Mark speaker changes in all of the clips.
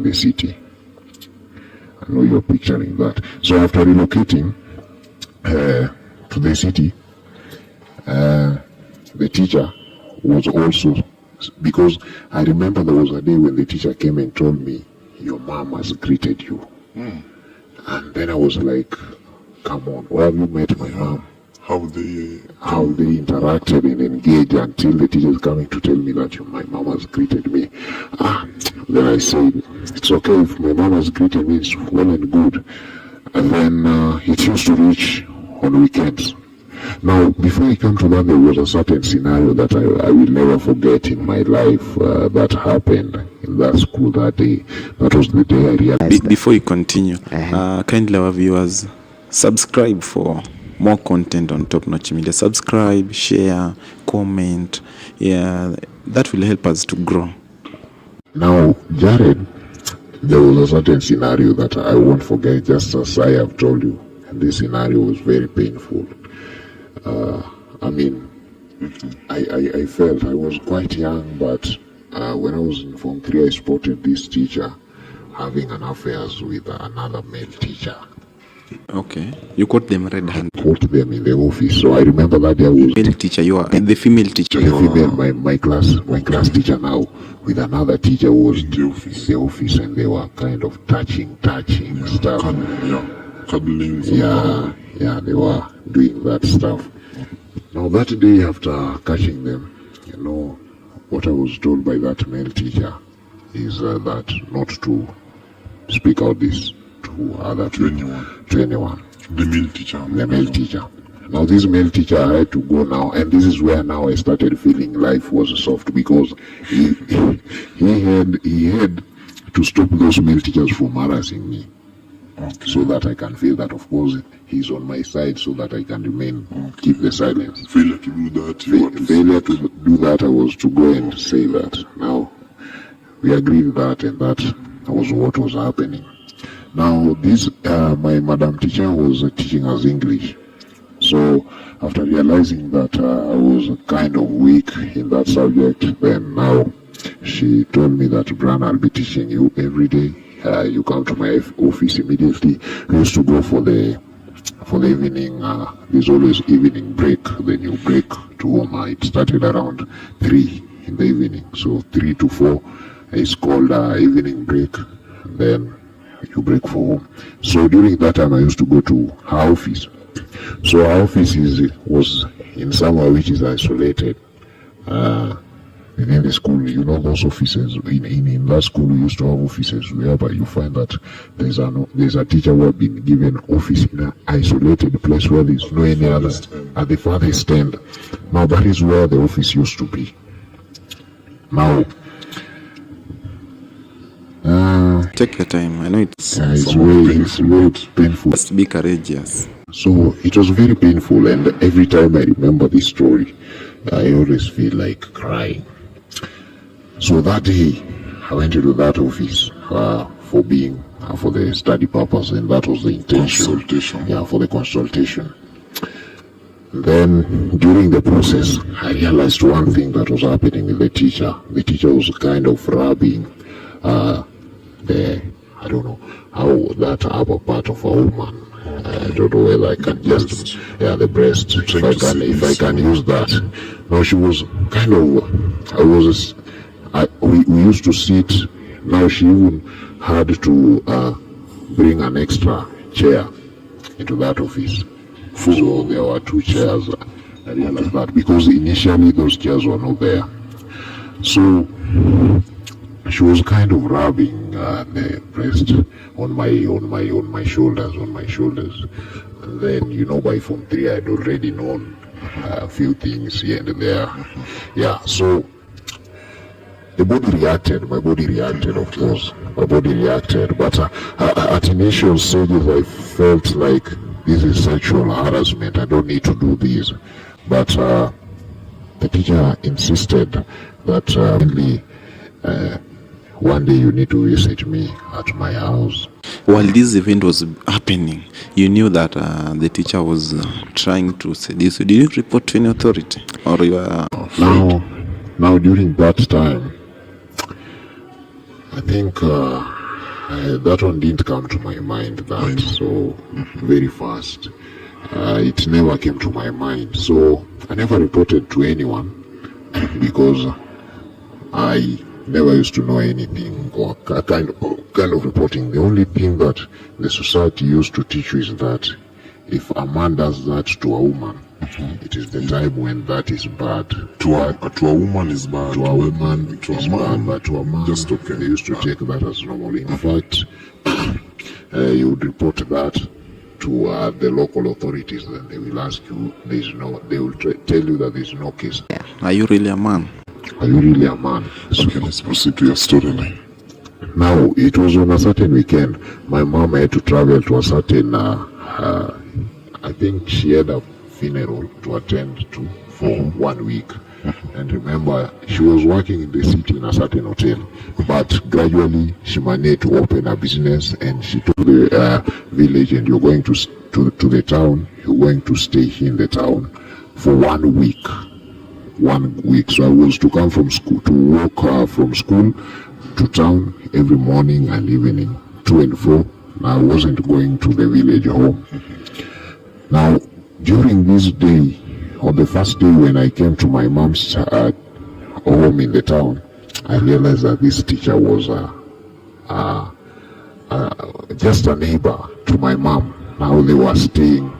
Speaker 1: the city. I know you're picturing that. So after relocating to the city, the teacher was also, because I remember there was a day when the teacher came and told me, your mom has greeted you. And then I was like, come on, where have you met my mom?
Speaker 2: How they
Speaker 1: interacted and engaged until the teacher is coming to tell me that my mom has greeted me. Then I said, it's okay if my mom has greeted me, it's well and good. And then it used to reach on weekends. Now, before I come to that, there was a certain scenario that I will never forget in my life that happened in that school that day. That was the day I realized.
Speaker 3: Before you continue, kindly our viewers, subscribe for more content on Top Notch Media. Subscribe, share, comment. Yeah, that will help us to grow.
Speaker 1: Now, Jared, there was a certain scenario that I won't forget, just as I have told you. And this scenario was very painful. I felt I was quite young, but when I was in Form 3, I spotted this teacher having an affair with another male teacher.
Speaker 3: Okay. You caught them red-handed.
Speaker 1: Caught them in the office. So I remember that day I was...
Speaker 3: Male teacher, you are the female teacher.
Speaker 1: The female, my class teacher now, with another teacher who was in the office, and they were kind of touching stuff.
Speaker 2: Cuddling.
Speaker 1: Yeah, they were doing that stuff. Now that day after catching them, what I was told by that male teacher is that not to speak out this to anyone.
Speaker 2: The male teacher.
Speaker 1: Now this male teacher, I had to go now, and this is where now I started feeling life was soft, because he had to stop those male teachers from harassing me. Okay. So that I can feel that, of course, he's on my side, so that I can keep the silence.
Speaker 2: Failure to do that.
Speaker 1: Failure to do that, I was to go and say that. Now, we agreed that, and that was what was happening. Now, this, my madam teacher was teaching us English. So, after realizing that I was kind of weak in that subject, then now she told me that, Bran, I'll be teaching you every day. You come to my office immediately. We used to go for the evening. There's always evening break. Then you break to home. It started around 3 in the evening. So 3 to 4 is called evening break. Then you break for home. So during that time, I used to go to her office. So her office was in somewhere which is isolated. Within the school, those offices, in that school we used to have offices whereby you find that there's a teacher who has been given office in an isolated place where there's no any other, at the farthest end. Now that is where the office used to be. Now,
Speaker 3: take your time. I know it's
Speaker 1: very painful.
Speaker 3: Just be courageous.
Speaker 1: So it was very painful, and every time I remember this story, I always feel like crying. So that day, I went into that office for the study purpose, and that was the intention.
Speaker 2: Consultation.
Speaker 1: Yeah, for the consultation. Then, during the process, I realized one thing that was happening with the teacher. The teacher was kind of rubbing I don't know how that upper part of a woman. I don't know whether I can just, the breast, if I can use that. No, she was kind of, we used to sit. Now she even had to bring an extra chair into that office. So there were 2 chairs. I realized that because initially those chairs were not there. So she was kind of rubbing the breast on my shoulders. And then, by Form 3, I'd already known a few things here and there. Yeah, so my body reacted, of course. My body reacted, but at initial stages, I felt like this is sexual harassment. I don't need to do this. But the teacher insisted that one day you need to visit me at my house.
Speaker 3: While this event was happening, you knew that the teacher was trying to seduce you. Did you report to any authority? Or you were...
Speaker 1: Now during that time, I think That one didn't come to my mind that so very fast. It never came to my mind. So I never reported to anyone because I never used to know anything or kind of reporting. The only thing that the society used to teach you is that if a man does that to a woman, it is the time when that is bad.
Speaker 2: To a woman is bad.
Speaker 1: To a woman it is bad, but to a man,
Speaker 2: just okay.
Speaker 1: They used to take that as normal. In fact, you would report that to the local authorities, then they will ask you, they will tell you that there is no case.
Speaker 3: Are you really a man?
Speaker 1: Are you really a man?
Speaker 2: Okay, let's proceed to your storyline.
Speaker 1: Now, it was on a certain weekend. My mom had to travel to a certain, I think she had a funeral to attend to for 1 week. And remember, she was working in the city in a certain hotel, but gradually she managed to open a business, and she told the village, and you're going to the town, you're going to stay here in the town for 1 week. 1 week. So I was to come from school, to walk from school to town every morning and evening, to and fro. I wasn't going to the village home. Now, during this day, on the first day when I came to my mom's home in the town, I realized that this teacher was just a neighbor to my mom. Now they were staying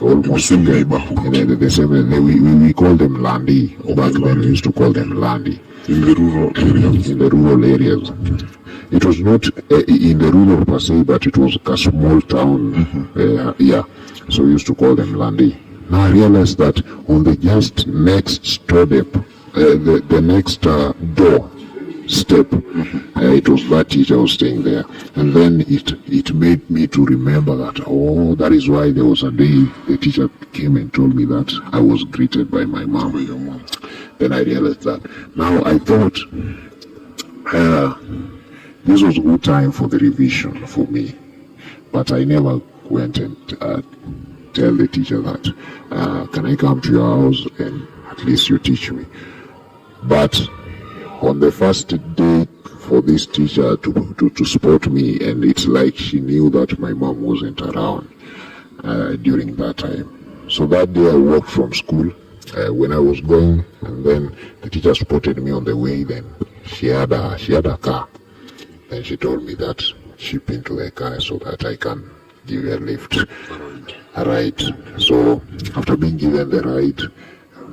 Speaker 1: almost
Speaker 2: the same neighborhood.
Speaker 1: The same, we call them Landi. Back then we used to call them Landi.
Speaker 2: In the rural areas?
Speaker 1: In the rural areas. It was not in the rural per se, but it was a small town. So we used to call them Landi. Now I realized that on the just next step, the next door step, it was that teacher was staying there. And then it made me to remember that, that is why there was a day the teacher came and told me that I was greeted by my mom.
Speaker 2: By your mom.
Speaker 1: Then I realized that. Now I thought this was a good time for the revision for me, but I never went and tell the teacher that, can I come to your house and at least you teach me. But on the first day for this teacher to support me, and it's like she knew that my mom wasn't around during that time. So that day I walked from school when I was going, and then the teacher spotted me on the way. Then she had a car. Then she told me that chip into the car so that I can give you a lift. A ride. So after being given the ride,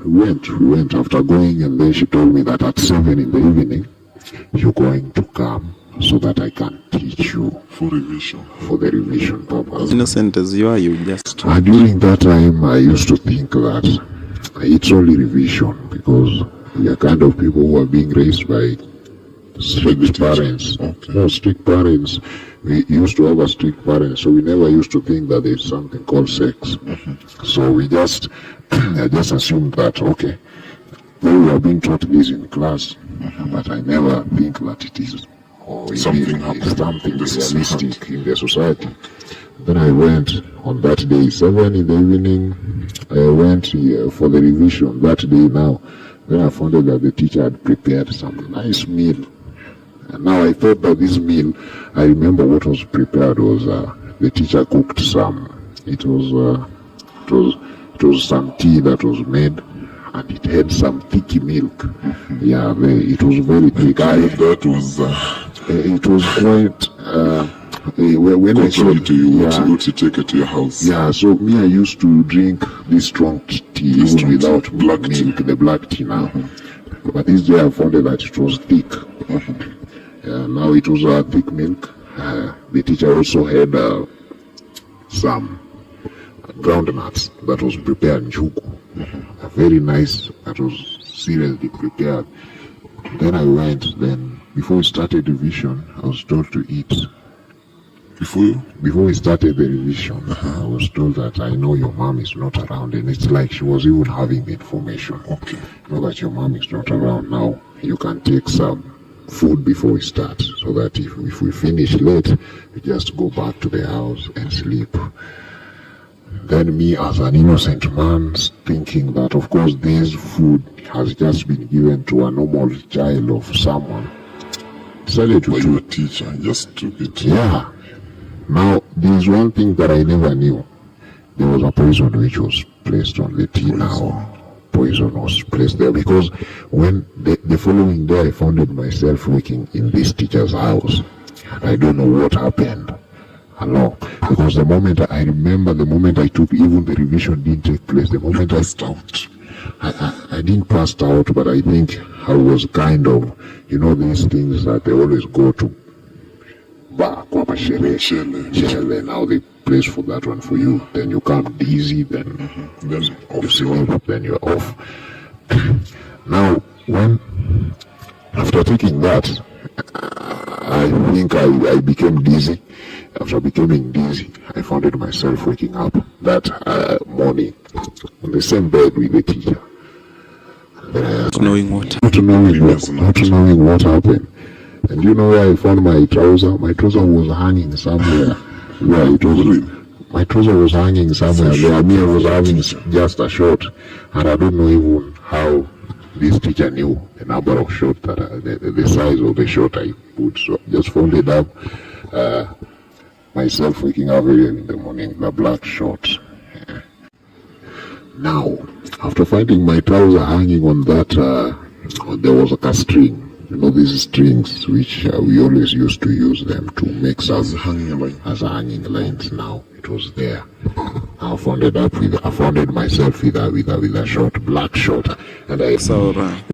Speaker 1: we went after going, and then she told me that at 7 in the evening you're going to come so that I can teach you
Speaker 2: for revision.
Speaker 1: For the revision purpose.
Speaker 3: Innocent as you are, you just
Speaker 1: during that time I used to think that it's only revision because we are kind of people who are being raised by strict parents.
Speaker 2: Okay.
Speaker 1: No, strict parents. We used to have a strict parent, so we never used to think that there's something called sex. So we just assumed that, okay, though we are being taught this in class, but I never think that it is something realistic in the society. Then I went on that day, 7 in the evening, I went for the revision that day now. Then I found out that the teacher had prepared some nice meal. And now I thought that this meal, I remember what was prepared was the teacher cooked some. It was some tea that was made, and it had some thick milk. Yeah, it was very thick.
Speaker 2: That was
Speaker 1: it was quite. When I saw
Speaker 2: to you, what you take it to your house.
Speaker 1: Yeah, so me, I used to drink this strong tea without
Speaker 2: black
Speaker 1: milk,
Speaker 2: tea.
Speaker 1: the black tea now. But this day I found that it was thick. Now it was thick milk. The teacher also had some groundnuts that was prepared in njugu. Very nice, that was seriously prepared. Then I went, before we started revision, I was told to eat. Before we started the revision, I was told that I know your mom is not around, and it's like she was even having the information.
Speaker 2: Okay.
Speaker 1: Know that your mom is not around now. You can take some food before we start, so that if we finish late, we just go back to the house and sleep. Then me, as an innocent man, thinking that of course this food has just been given to a normal child of someone, decided to
Speaker 2: But
Speaker 1: do.
Speaker 2: your teacher just took it.
Speaker 1: Yeah. Now, there's one thing that I never knew. There was a poison which was placed on the tea now. Poison was placed there because when the following day I found myself working in this teacher's house. I don't know what happened. Hello. Because the moment I remember, the moment I took, even the revision didn't take place. The moment I
Speaker 2: Passed out.
Speaker 1: I didn't pass out, but I think I was kind of, these things that they always go to. Shele. Now they place for that one for you. Then you come dizzy, then you sleep, then you're off. Now, after taking that, I think I became dizzy. After becoming dizzy, I found myself waking up that morning on the same bed with the teacher.
Speaker 3: Not knowing what.
Speaker 1: Not knowing what happened. And you know where I found my trouser? My trouser was hanging somewhere. Where it was. My trouser was hanging somewhere. There, me, I was having just a shot, and I don't know even how this teacher knew the number of shot that the size of the shot I put. So just found it up. Myself waking up early in the morning, the black shot. Now, after finding my trouser hanging on that, there was a string. These strings which we always used to use them to make some hanging lines. Now it was there. I found myself with a short black shot, and I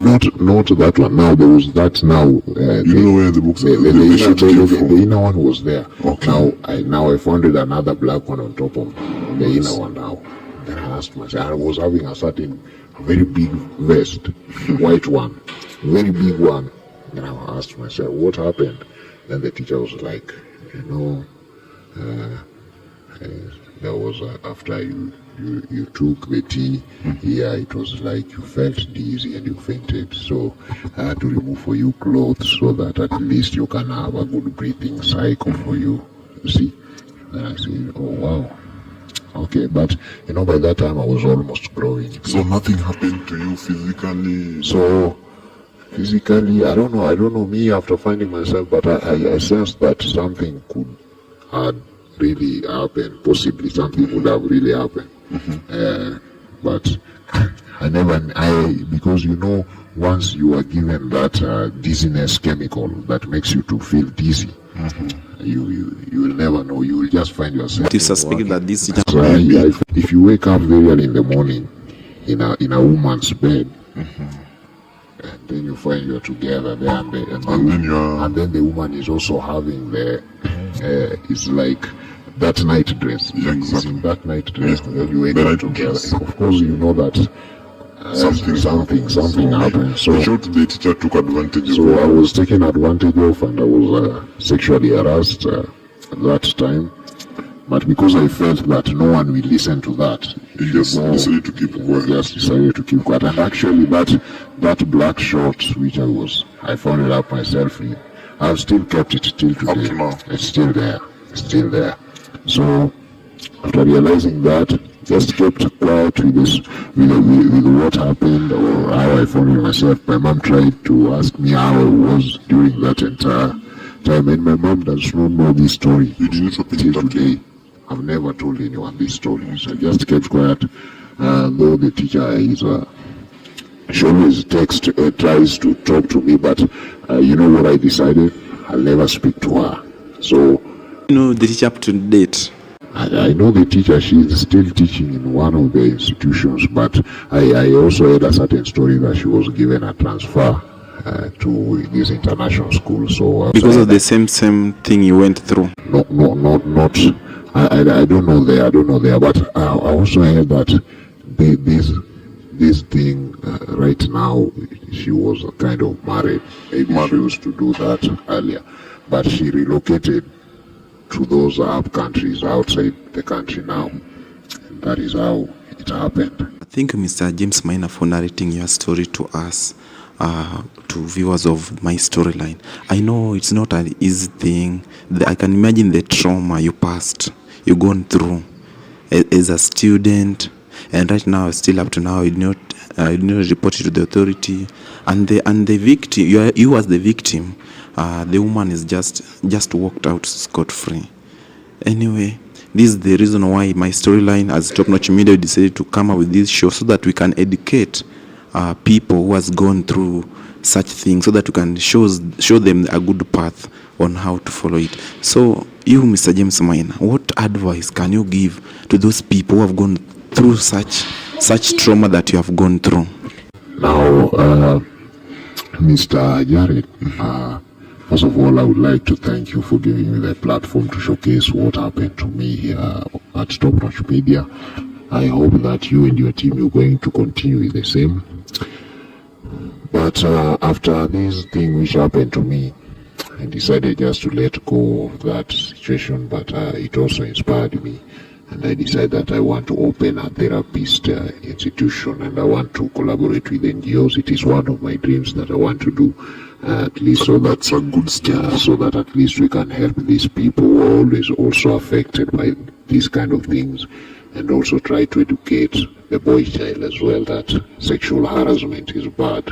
Speaker 1: not that one. Now there was that now.
Speaker 2: You know where the books are.
Speaker 1: The inner one was there. Okay. Now I found another black one on top of the inner one now. Then I asked myself, I was having a very big vest, white one, very big one. Then I asked myself, what happened? Then the teacher was like, there was after you took the tea, it was like you felt dizzy and you fainted. So I had to remove for you clothes so that at least you can have a good breathing cycle for you. See? Then I said, oh wow. Okay, but by that time I was almost growing.
Speaker 2: So nothing happened to you physically?
Speaker 1: So physically, I don't know me after finding myself, but I sensed that something could have really happened. Possibly something would have really happened. But because once you are given that dizziness chemical that makes you to feel dizzy, you will never know. You will just find yourself.
Speaker 3: That this
Speaker 1: so if you wake up very early in the morning in a woman's bed, and then you find you're together there, and then the woman is also having it's like that night dress.
Speaker 2: Yeah, exactly.
Speaker 1: It's in that night dress, and then you wake up together. Of course, you know that something happened. So
Speaker 2: the teacher took advantage of.
Speaker 1: So I was taken advantage of, and I was sexually harassed at that time. But because I felt that no one will listen to that,
Speaker 2: you just decided to keep quiet.
Speaker 1: And actually, that black shot which I found it up myself in, I've still kept it till today.
Speaker 2: Up to now.
Speaker 1: It's still there. So after realizing that, just kept quiet with what happened or how I found it myself. My mom tried to ask me how I was during that entire time, and my mom does not know this story.
Speaker 2: You didn't repeat
Speaker 1: till today. I've never told anyone this story, so I just kept quiet. Though the teacher she always tries to talk to me, but you know what I decided? I'll never speak to her. So
Speaker 3: the teacher up to date.
Speaker 1: I know the teacher. She's still teaching in one of the institutions, but I also heard a certain story that she was given a transfer to this international school. So
Speaker 3: because of the same thing you went through.
Speaker 1: Not. I don't know there, but I also heard that this thing right now, she was kind of married. Maybe she used to do that earlier, but she relocated to those Arab countries outside the country now. And that is how it happened.
Speaker 3: Thank you, Mr. James Maina, for narrating your story to us, to viewers of my storyline. I know it's not an easy thing. I can imagine the trauma you gone through as a student, and right now, still up to now, you did not report it to the authority, and the victim, you as the victim, the woman is just walked out scot-free. Anyway, this is the reason why my storyline as Top Notch Media decided to come up with this show, so that we can educate people who has gone through such things, so that we can show them a good path on how to follow it. So you, Mr. James Maina, what advice can you give to those people who have gone through such trauma that you have gone through?
Speaker 1: Now, Mr. Jared, first of all, I would like to thank you for giving me the platform to showcase what happened to me here at Top Notch Media. I hope that you and your team are going to continue with the same. But after this thing which happened to me, I decided just to let go of that situation, but it also inspired me. And I decided that I want to open a therapist institution, and I want to collaborate with NGOs. It is one of my dreams that I want to do, at least so that's a good step, so that at least we can help these people who are always also affected by these kind of things, and also try to educate the boy child as well that sexual harassment is bad.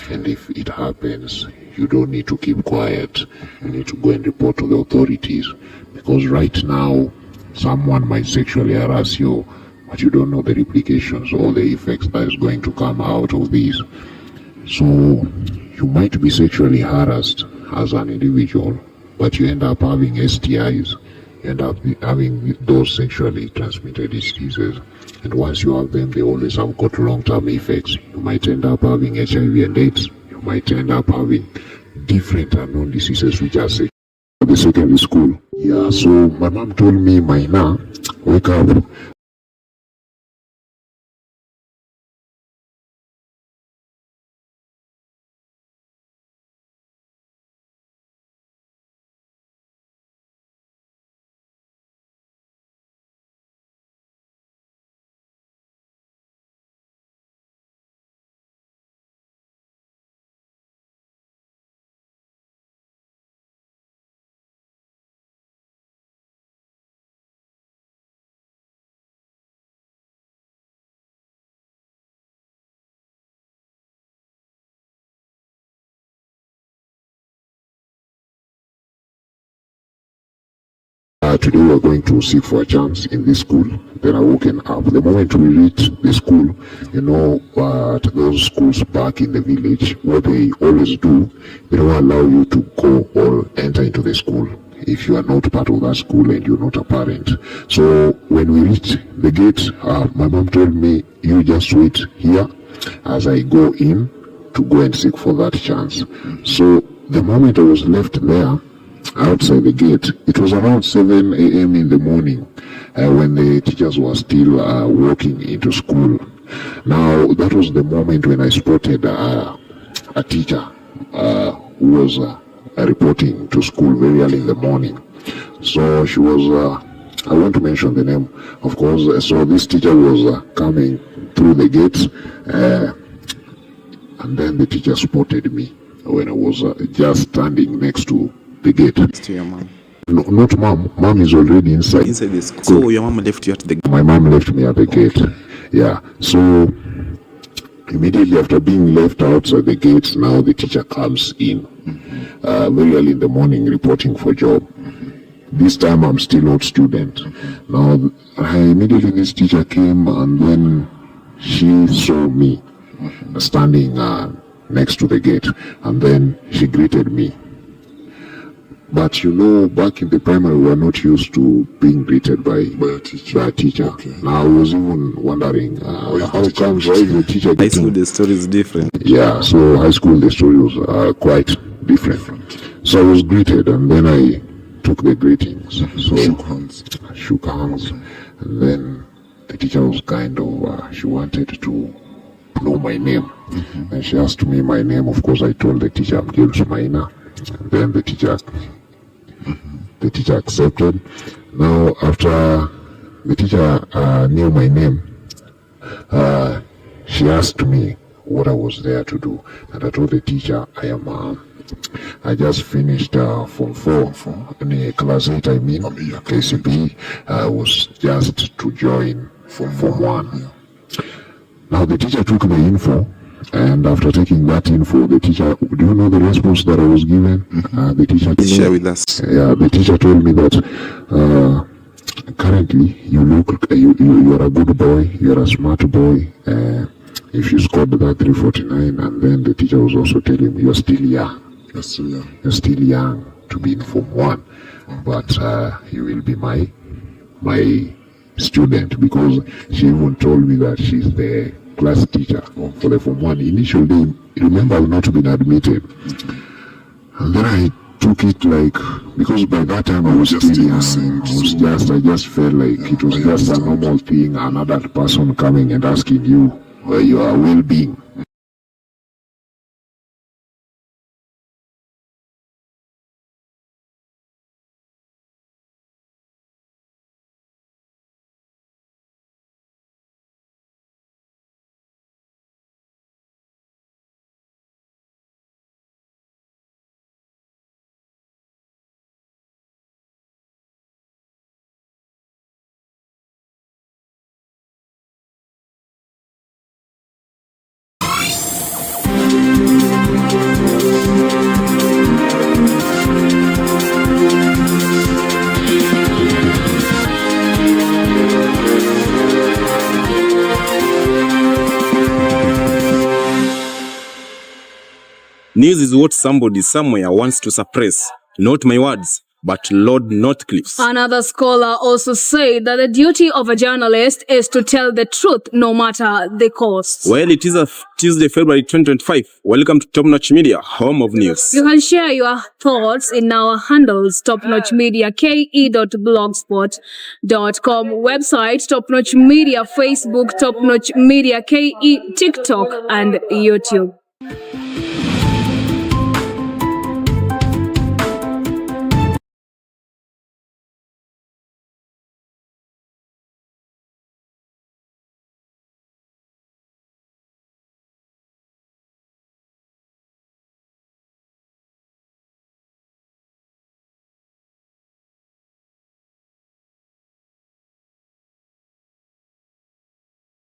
Speaker 1: And if it happens, you don't need to keep quiet. You need to go and report to the authorities, because right now someone might sexually harass you, but you don't know the replications or the effects that is going to come out of these. So you might be sexually harassed as an individual, but you end up having STIs, you end up having those sexually transmitted diseases. And once you have them, they always have got long-term effects. You might end up having HIV and AIDS. You might end up having different unknown diseases which are sexual. At the secondary school. Yeah, so my mom told me, Maina, wake up. Today we are going to seek for a chance in this school. Then I woken up. The moment we reach the school, you know, at those schools back in the village, what they always do, they don't allow you to go or enter into the school if you are not part of that school and you're not a parent. So when we reached the gate, my mom told me, you just wait here as I go in to go and seek for that chance. So the moment I was left there, outside the gate, it was around 7 a.m. in the morning when the teachers were still walking into school. Now, that was the moment when I spotted a teacher who was reporting to school very early in the morning. So she was, I want to mention the name, of course. So this teacher was coming through the gate, and then the teacher spotted me when I was just standing next to the gate.
Speaker 3: To your mom?
Speaker 1: No, not mom. Mom is already inside.
Speaker 3: Inside the school. So your mom left you at the gate?
Speaker 1: My mom left me at the gate. Yeah. So immediately after being left outside the gate, now the teacher comes in very early in the morning reporting for job. This time I'm still not student. Now immediately this teacher came, and then she saw me standing next to the gate, and then she greeted me. But you know, back in the primary, we were not used to being greeted by a teacher. Okay. Now I was even wondering how comes why is the teacher
Speaker 3: getting... High school, the story is different.
Speaker 1: Yeah, so high school, the story was quite different. So I was greeted, and then I took the greetings. So shook hands. And then the teacher was kind of, she wanted to know my name. And she asked me my name. Of course, I told the teacher, I'm James Maina. And then the teacher accepted. Now, after the teacher knew my name, she asked me what I was there to do, and I told the teacher I just finished Form 4, in Class 8, KCP. I was just to join Form 1. Now the teacher took the info And after taking that info, the teacher, do you know the response that I was given? The teacher told
Speaker 3: Share with us.
Speaker 1: the teacher told me that currently you look, you're a good boy, you're a smart boy. If you scored that 349, and then the teacher was also telling me you're still young. You're still young to be in Form 1, but you will be my student, because she even told me that she's the class teacher for the Form 1. Initial day, remember, I've not been admitted. And then I took it like, because by that time I was still young, I just felt like it was just a normal thing, another person coming and asking you your well-being.
Speaker 4: News is what somebody somewhere wants to suppress. Not my words, but Lord Northcliffe's.
Speaker 5: Another scholar also said that the duty of a journalist is to tell the truth no matter the cost.
Speaker 4: Well, it is a Tuesday, February 2025. Welcome to Top Notch Media, home of news.
Speaker 5: You can share your thoughts in our handles, topnotchmediake.blogspot.com, website, Top Notch Media, Facebook, Top Notch Media KE, TikTok, and YouTube.